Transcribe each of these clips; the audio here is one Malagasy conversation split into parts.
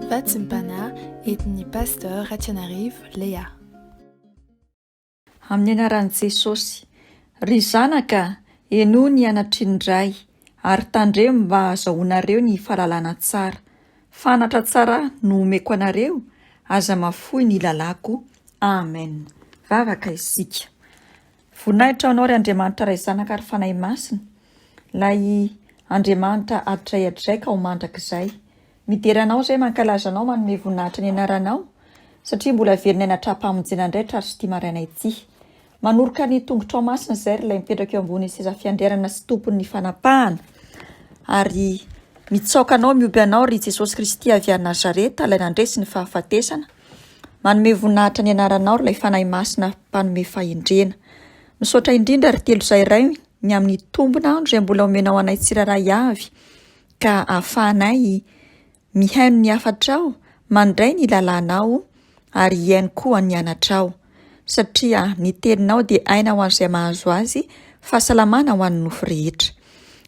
Vatsympana entin'i Pasteure RATIANARIVO Léa. Amin'ny anaran'i Jesosy, ry zanaka, eno ny anatry ny ray, ary tandremo mba azahoanareo ny fahalalana tsara. Fanatra tsara no omeko anareo, aza mafoy ny lalako. Amen. Vavaka isika. Voninahitra anao ry Andriamanitra ray zanaka ary fanahy masina, lay Andriamanitra adraidraika ao mandrakizay. Mideranao zay mankalaza anao manome voninahitra ny anaranao, satria mbola velonay natrapahamonjena andraitra ary sy tia maraina ity. Manoroka ny tongotra masina zay ilay mipetraka eo ambony seza fiandrianana sy tompon'ny fanapahana. Ary mitsaoka anao mioby anao ry Jesosy Kristy avy a Nazareta, ilay nandresy ny fahafatesana. Manome voninahitra ny anaranao ilay fanahy masina mpanome fahendrena. Misaotra indrindra ry telo izay iray ny amin'ny tombona izay mbola omenao anay tsiraray avy, ka ahafahanay mihaino ny hafatrao, mandray ny lalànao ary hihaino koa ny anatrao, satria ny teninao dia aina ho an'izay mahazo azy, fahasalamana ho an'ny nofo rehetra.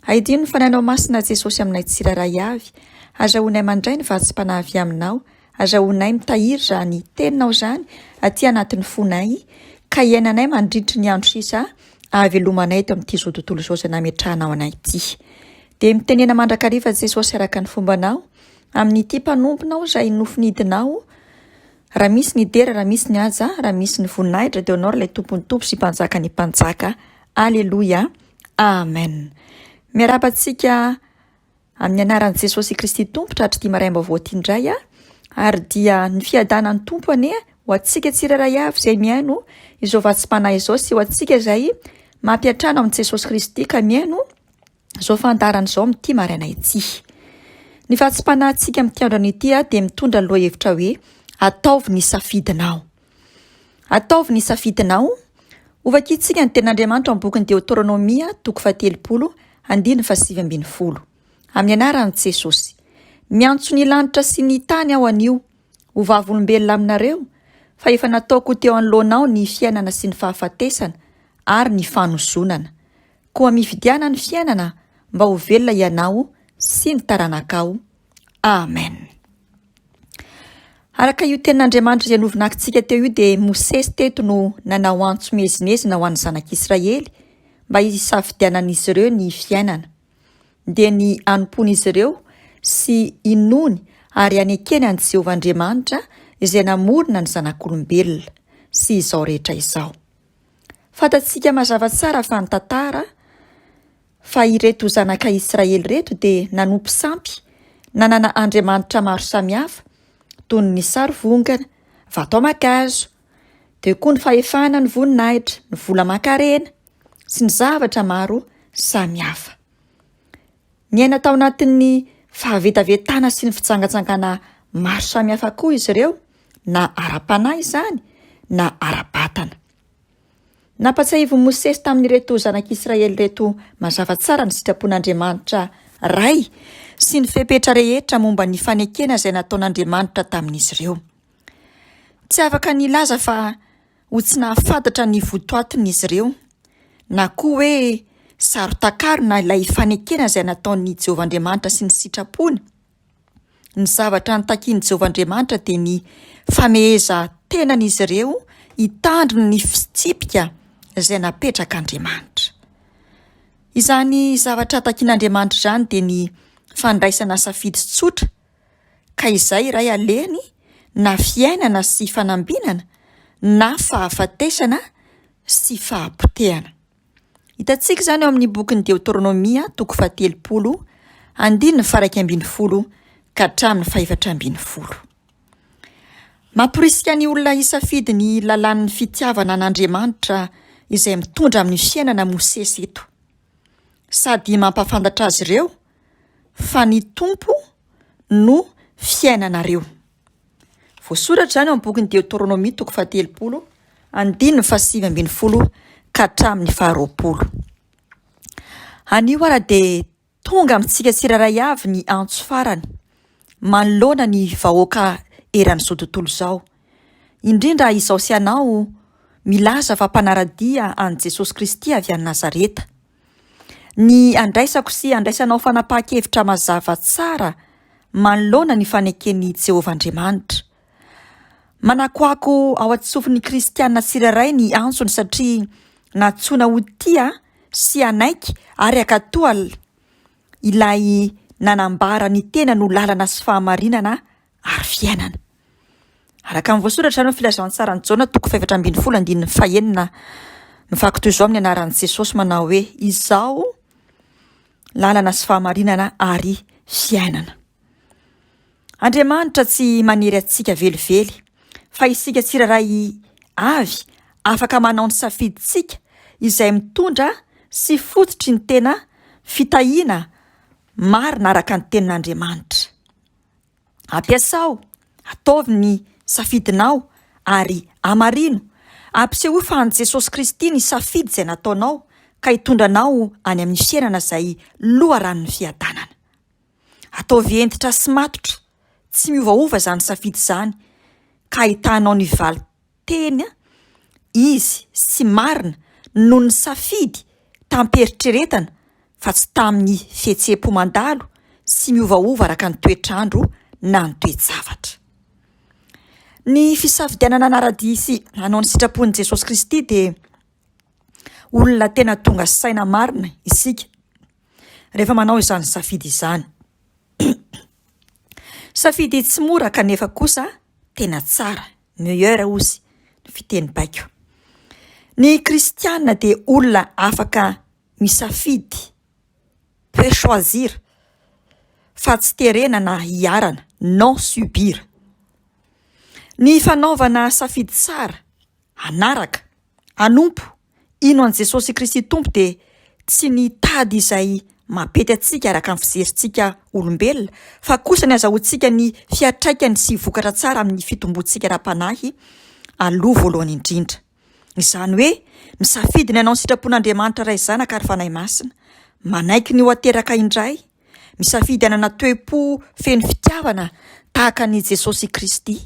Aidino ny fanahinao masina Jesosy aminay tsiraray avy, azahoanay mandray ny vatsim-panahy avy aminao, azahoanay mitahiry zany teninao zany aty anatin'ny fonay, ka hiainanay mandritry ny andro sisa ahavelomanay eto amin'ity zao tontolo izao izay nametrahanao anay ity. Dia mitenena mandrakariva Jesosy araka ny fombanao, amin'ity mpanomponao izay nofinidinao, raha misy ny dera, raha misy ny aja, raha misy ny voninahitra dia anao ilay tompony tompo sy mpanjaka ny mpanjaka. Aleluia. Amen. Miarabantsika amin'ny anaran'i Jesosy Kristy Tompotra hatry maraim-baovao ity indray, ary dia ny fiadanan'ny tompo anie ho antsika tsiraray avy izay mihaino izao vatsim-panahy izao, sy ho antsika izay mampiatrana amin'i Jesosy Kristy ka mihaino izao fandarana izao amin'ity maraina ity. Ny vatsim-panahintsika amin'ity androany ity dia mitondra ny lohahevitra hoe ataovy ny safidinao. Ataovy ny safidinao. Ovakintsika ny tenin'Andriamanitra amin'ny bokin'ny Deutéronomia 3:7-10. Amin'ny anaran'i Jesosy. Miantso ny lanitra sy ny tany aho anio, ho vavolombelona aminareo, fa efa nataoko teo anoloanao ny fiainana sy ny fahafatesana ary ny fanozonana. Koa mifidiana ny fiainana mba ho velona ianao sy ny taranakao. Amen. Araka io tenin'Andriamanitra izay novinakitsika teo io dia Mosesy teto no nanao antso mezinezina ho an'ny zanak'Israely mba hisafidianan'izy ireo ny fiainana, dia ny anompon'izy ireo sy inony ary anekeny an'i Jehovah Andriamanitra izay namorona ny zanak'olombelona sy izao rehetra izao. Fantatsika mazava tsara fa ny tantara fa ireto zanaka Israely reto dia nanompo sampy, nanana Andriamanitra maro samihafa, toy ny sarivongana, vato amakazo, dia koa ny fahefana ny voninahitra, ny vola mankarena sy ny zavatra maro samihafa. Niaina tao anatin'ny fahavetavetana sy ny fitsangatsangana maro samihafa koa izy ireo, na ara-panahy izany na ara-batana. Nampatsiahivo Mosesy tamin'ireto zanak'Israely reto mazava tsara ny sitrapon'Andriamanitra ray sy ny fepetra rehetra momba ny fanekena izay nataon'Andriamanitra tamin'izy ireo. Tsy afaka nilaza fa ho tsy nahafantatra ny votoatin'izy ireo, na koa hoe sarotakarona ilay fanekena izay nataon'ny Jehovah Andriamanitra sy ny sitrapony. Ny zavatra nitakian'i Jehovah Andriamanitra dia ny fameheza tenan'izy ireo hitandro ny fitsipika izay napetraka Andriamanitra. Izany zavatra takian'Andriamanitra izany dia ny fandraisana safidy sy tsotra, ka izay iray aleny na fiainana sy fanambinana na fahafatesana sy fahapotehana. Hitantsika izany eo amin'ny bokin'ny Deutéronomia 3:1-12 ka hatramin'ny 4:12. Mamporisika ny olona hisafidy ny lalàn'ny fitiavana an'Andriamanitra izay mitondra amin'ny fiainana Mosesy eto, sady mampafantatra azy ireo fa ny tompo no fiainanareo. Voasoratra izany eo amin'ny bokin'ny Deutéronomia 3:7-12 ka hatramin'ny 20. Anio ara dia tonga amintsika tsiraray avy ny antso farany, manoloana ny vahoaka eran'izao tontolo izao, indrindra izao sy anao milaza fa mpanaradia an'i Jesosy Kristy avy a Nazareta. Ny andraisako sy andraisanao fanapahan-kevitra mazava tsara manoloana ny faneken'ny Jehovah Andriamanitra. Manakoako ao atsofin'ny kristianina tsirairay ny antsony satria natsoina ho tia sy anaiky ary akatoa ilay nanambara ny tena no lalana sy fahamarinana ary fiainana. Araka amin'ny voasoratra no filazantsara ny Ziona 4:12 mifako toy izao amin'ny anaran'i Jesosy manao hoe izao lalana sy fahamarinana ary fiainana. Andriamanitra tsy maniry atsika velively fa isika tsirairay avy afaka manao ny safiditsika izay mitondra sy fototry ny tena fitahiana marina araka ny tenin'Andriamanitra. Ampiasao, ataovy ny safidinao ary amarino. Ampisehoa fa an Jesosy Kristy ny safidy izay nataonao ka hitondranao any amin'ny fiainana izay loharan'ny fiadanana. Ataovy entitra sy matotra, tsy miovaova izany safidy izany, ka ahitanao ny valiteny izy sy marina noho ny safidy tamperitreretana fa tsy tamin'ny fihetseham-po mandalo sy miovaova araka ny toetrandro na ny toe-javatra. Ny fisafidianana anara-diso hanao ny sitrapon'i Jesosy Kristy dia olona tena tonga saina marina isika rehefa manao izany safidy izany. Safidy tsy mora kanefa kosa tena tsara, meilleur ozy ny fiteny baiko. Ny kristianina dia olona afaka misafidy, peut choisir, fa tsy terena na hiarana, non subir. Ny fanaovana safidy tsara, anaraka, anompo, ino an Jesosy Kristy tompo dia tsy ny tady izay mapety atsika araka ny fijerintsika olombelona, fa kosa ny azahoantsika ny fiatraikany sy vokatra tsara amin'ny fitombontsika ra-panahy aloha voalohany indrindra. Izany hoe misafidy ny anao ny sitrapon'Andriamanitra ray zanaka ary fanahy masina, manaiky ny ho ateraka indray, misafidy anana toe-po feno fitiavana tahaka ny Jesosy Kristy,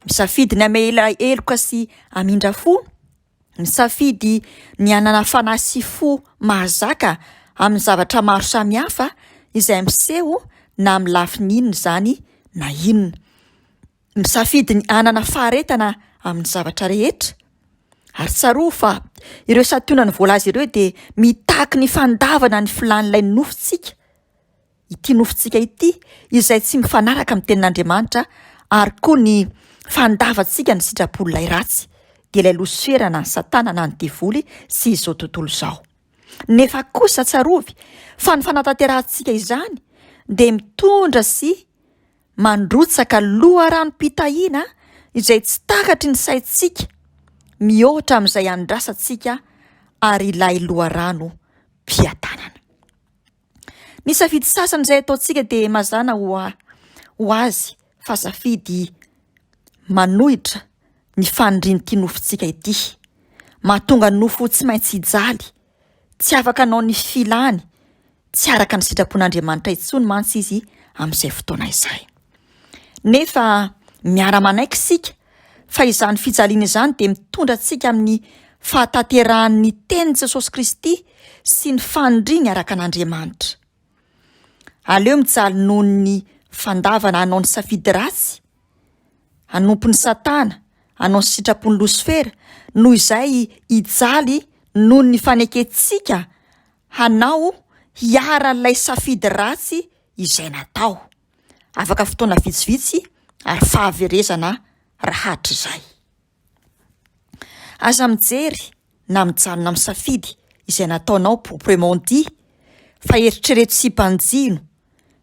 misafidy ny ame ela eloka sy amindra fo, misafidy ny anana fanahy sy fo mahazaka amin'ny zavatra maro samihafa izay miseho na amin'ny lafiny inona izany na inona, misafidy ny anana faharetana amin'ny zavatra rehetra. Ary tsaroa fa ireo sationa ny voalaza ireo dia mitaky ny fandavana ny filan'ilay nofontsika, ity nofontsika ity izay tsy mifanaraka amin'ny tenin'Andriamanitra ary koa ny fandavantsika ny sitrapon'ilay ratsy dia ilay losera na ny satana na ny devoly sy izao tontolo izao. Nefa kosa tsarovy fa ny fanatanterantsika izany dia mitondra sy mandrotsaka loharanom-pitahiana izay tsy takatry ny saintsika, mihoatra amin'izay andrasantsika ary ilay loharano mpiadanana. Ny safidy sasany izay ataontsika dia mazana ho azy fa safidy manohitra ny fanindrin'ity nofontsika ity, mahatonga nofo tsy maintsy hijaly, tsy afaka anao ny filany, tsy araka ny sitrapon'Andriamanitra intsony mantsy izy amin'izay fotoana izay. Nefa miara-manaiky sika fa izany fijaliana izany dia mitondra antsika amin'ny fahataterahan'ny tenin'i Jesosy Kristy sy ny fanindriny araka an'Andriamanitra. Aleo mijaly noho ny fandavana hanao ny safidy ratsy, hanompo ny satana, hanao ny sitrapon'ny losifera, noho izay hijaly noho ny faneketsika hanao hiara ilay safidy ratsy izay natao. Afaka fotoana vitsivitsy ary fahaverezana rahatra izay. Aza mijery na mijanona amin'ny safidy izay nataonao propremondi fa eritrereto sy mpanjino,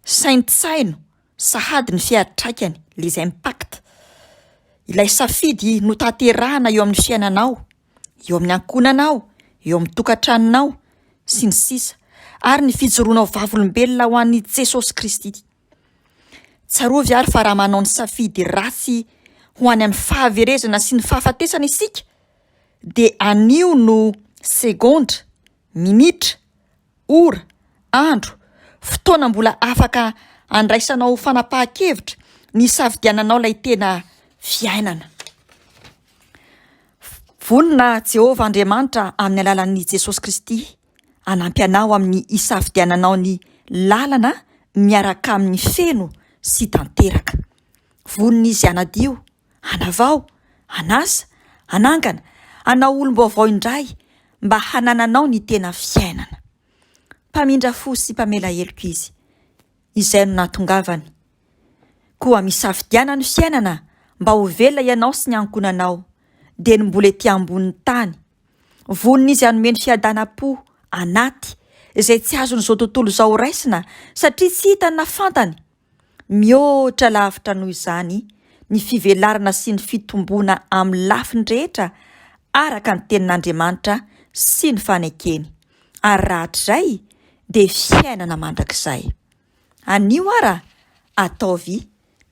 saintsaino, sahady ny fiatraikany, les impacts. Ilay safidy no tanterahana eo amin'ny fiainanao, eo amin'ny ankonanao, eo amin'ny tokantranonao sy ny sisa, ary ny fijoroanao vavolombelona ho an'i Jesosy Kristy. Tsarovy ary fa raha manao ny safidy ratsy ho any amin'ny fahaverezana sy ny fahafatesana isika, dia anio no segondra, minitra, ora, andro, fotoana mbola afaka andraisanao fanapahan-kevitra ny safidiananao ilay tena fiainana. Vonina Jehovah Andriamanitra amin'ny alalan'i Jesosy Kristy hanampy anao amin'ny hisafidiananao ny lalana miaraka amin'ny feno sy tanteraka. Vonin'izy anadio, anavao, anasa, anangana, anao olom-baovao indray mba hanananao ny tena fiainana. Mpamindra fo sy mpamela heloko izy, izay no natongavany. Koa misafidiana ny fiainana mba ho velona ianao sy ny ankonanao, dia ny mbola ety ambonin'ny tany. Vonin'izy hanome ny fiadanam-po anaty, izay tsy azon'izao tontolo izao raisina satria tsy hitany na fantany. Mihoatra lavitra noho izany ny fivelarana sy ny fitomboana amin'ny lafiny rehetra araka ny tenin'Andriamanitra sy ny fanekeny. Ary rahatrizay dia fiainana mandrakizay. Anio ara, Ataovy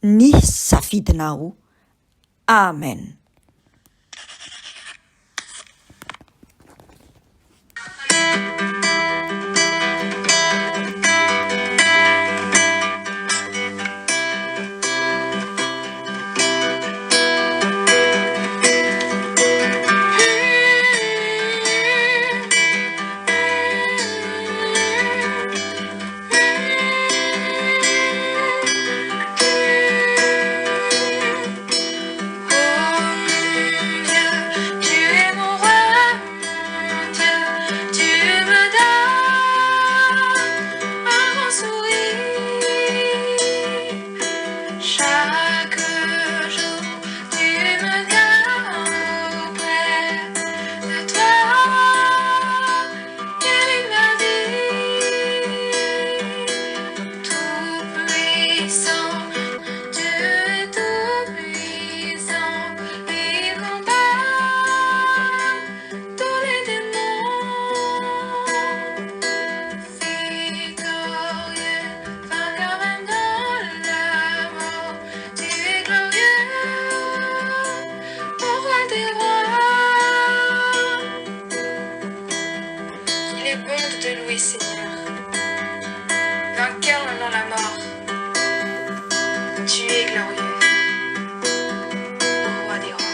ny safidinao. Amen. Seigneur, vainqueur maintenant la mort, tu es glorieux, ô roi des rois.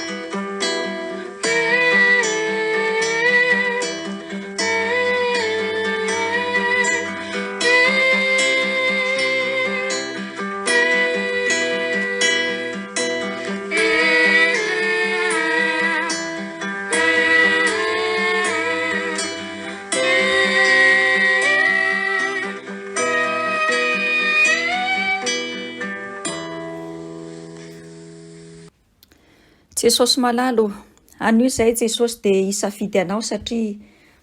Jesosy malalo, anio izay Jesosy dia hisafidy anao satria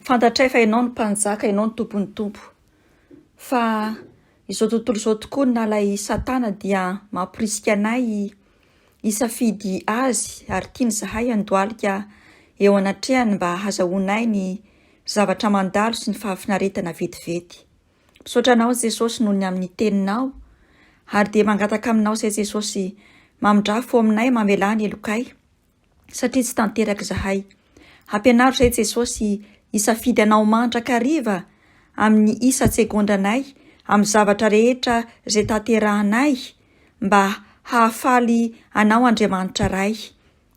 fantatray fa ianao ny mpanjaka, ianao ny tompon'ny tompo. Fa izao tontolo izao tokoa na ilay Satana dia mampirisika anay hisafidy azy ary tiany zahay handoalika eo anatrehany mba hahazoanay ny zavatra mandalo sy ny fahafinaretana vetivety. Misaotra anao Jesosy noho ny amin'ny teninao ary dia mangataka aminao izay Jesosy mamindrafo aminay mamelany elokay satria tsy tanteraka zahay. Hampianaro izay Jesosy hisafidy anao mandrakariva amin'ny isa-tsegondranay amin'ny zavatra rehetra izay tanterahanay mba hahafaly anao Andriamanitra ray.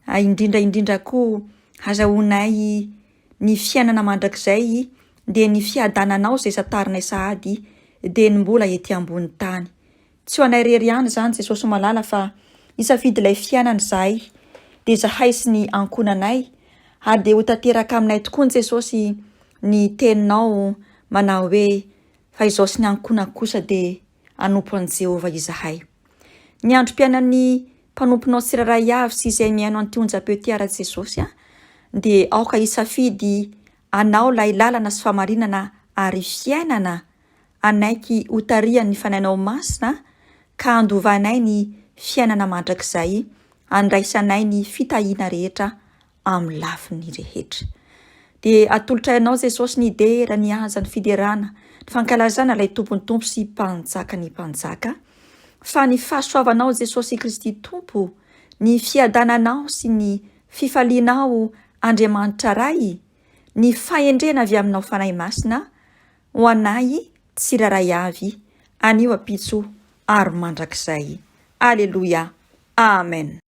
Indrindra koa hahazoanay ny fiainana mandrakizay dia ny fiadananao izay satarinay sahady dia ny mbola ety ambony tany. Tsy ho anay rery ihany izany Jesosy malala fa hisafidy ilay fiainana izahay dia zahay sy ny ankonanay ary dia ho tanteraka aminay tokoa Jesosy ny teninao manao hoe fa izao sy ny ankona kosa dia anompo an'i Jehova izahay. Ny androm-piainan'ny mpanomponao tsiraray avy sy izay miaino an'ity onjam-peo Jesosy dia aoka hisafidy anao lay lalana sy famarinana ary fiainana anaiky ho tarihan'ny fanainao masina ka andovanay ny fiainana mandrakizay, andraisanay ny fitahiana rehetra amin'ny lafiny rehetra. Dia atolotrainao Jesosy ny idera, ny aza, ny fiderana, ny fankalazana ilay tompony tompo sy mpanjaka ny mpanjaka, fa ny fahasoavanao Jesosy Kristy tompo, ny fiadananao sy ny fifalianao Andriamanitra ray, ny fahendrena avy aminao fanahy masina ho anay tsiraray avy anio ampitso ary mandrakizay. Alleluia. Amen.